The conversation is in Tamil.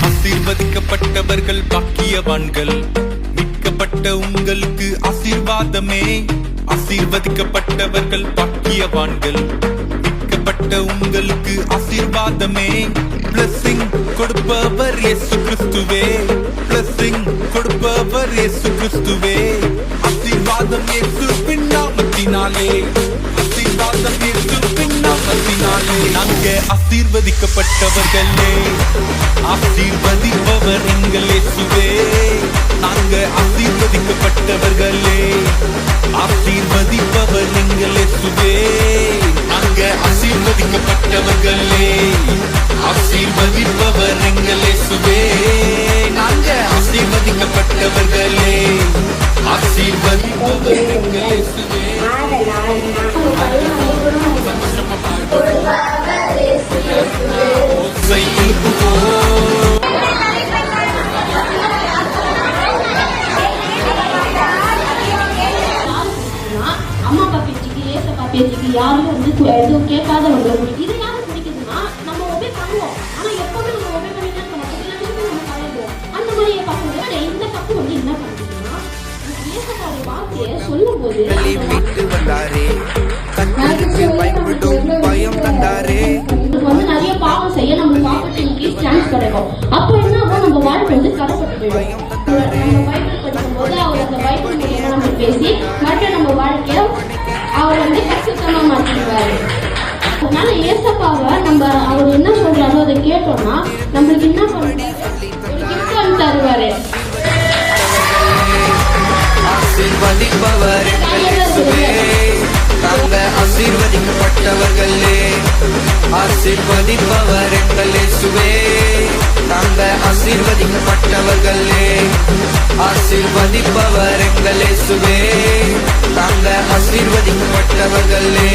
ஆசீர்வதிக்கப்பட்டவர்கள் பாக்கியவான்கள், மீட்கப்பட்ட உங்களுக்கு ஆசீர்வாதமே. ஆசீர்வதிக்கப்பட்டவர்கள் பாக்கியவான்கள், மீட்கப்பட்ட உங்களுக்கு ஆசீர்வாதமே. பிளஸிங் கொடுப்பவர் இயேசு கிறிஸ்துவே, பிளஸிங் கொடுப்பவர் இயேசு கிறிஸ்துவே. ஆசீர்வாதம் இயேசுவின் நாமத்தினாலே, ஆசீர்வாதம் இயேசுவின் நாமத்தினாலே. நாங்க ஆசீர்வதிக்கப்பட்டவர்களே, ஆசீர்வதிப்பவர் எங்கள் இயேசுவே. நாங்க ஆசீர்வதிக்கப்பட்டவர்களே, ஆசீர்வதிப்பவர் எங்கள் இயேசுவே. நாங்க ஆசீர்வதிக்கப்பட்டவர்களே, ஆசீர்வதிப்பவர் எங்கள் இயேசுவே. நாங்க ஆசீர்வதிக்கப்பட்டவர்களே, ஆசீர்வதிப்பவர் எங்கள் இயேசுவே. அம்மா அப்பா பேச்சுக்கு ஏசப்பா பேச்சுக்கு யாரும் வந்து எதுவும் கேட்காதவங்க. இது யாரும் பிடிக்குதுன்னா நம்ம ஒபே பண்ணுவோம். ஆனா எப்பவுமே நம்ம ஒபே பண்ணிட்டு இருக்க மாட்டோம். நம்ம கலைவோம். அந்த மாதிரி பசங்க இந்த தப்பு வந்து என்ன பண்ணுதுன்னா, ஏசப்பாவோட வார்த்தையை சொல்லும் போது வந்து நிறைய பாவம் செய்ய நம்ம பாவத்துக்கு சான்ஸ் கிடைக்கும். அப்போ என்ன ஆகும், நம்ம வாழ்க்கை வந்து கடப்பட்டு போயிடும். நம்ம பைபிள் படிக்கும் போது அவர் அந்த பைபிள் மூலியமா நம்ம பேசி மறுபடியும் நம்ம வாழ்க்கைய அவர் வந்து பரிசுத்தமா மாற்றிடுவாரு. அதனால ஏசப்பாவை நம்ம அவர் என்ன சொல்றாரோ அதை கேட்டோம்னா நம்மளுக்கு என்ன பண்ணுறது, ஒரு கிஃப்ட் வந்து தருவாரு. ஆசீர்வதிப்பவர் ஆசீர்வதிக்கப்பட்டவர்களே, ஆசீர்வதிப்பவர் எங்கள் இயேசுவே. நாங்கள் ஆசீர்வதிக்கப்பட்டவர்களே, ஆசீர்வதிப்பவர் எங்கள் இயேசுவே. நாங்கள் ஆசீர்வதிக்கப்பட்டவர்களே.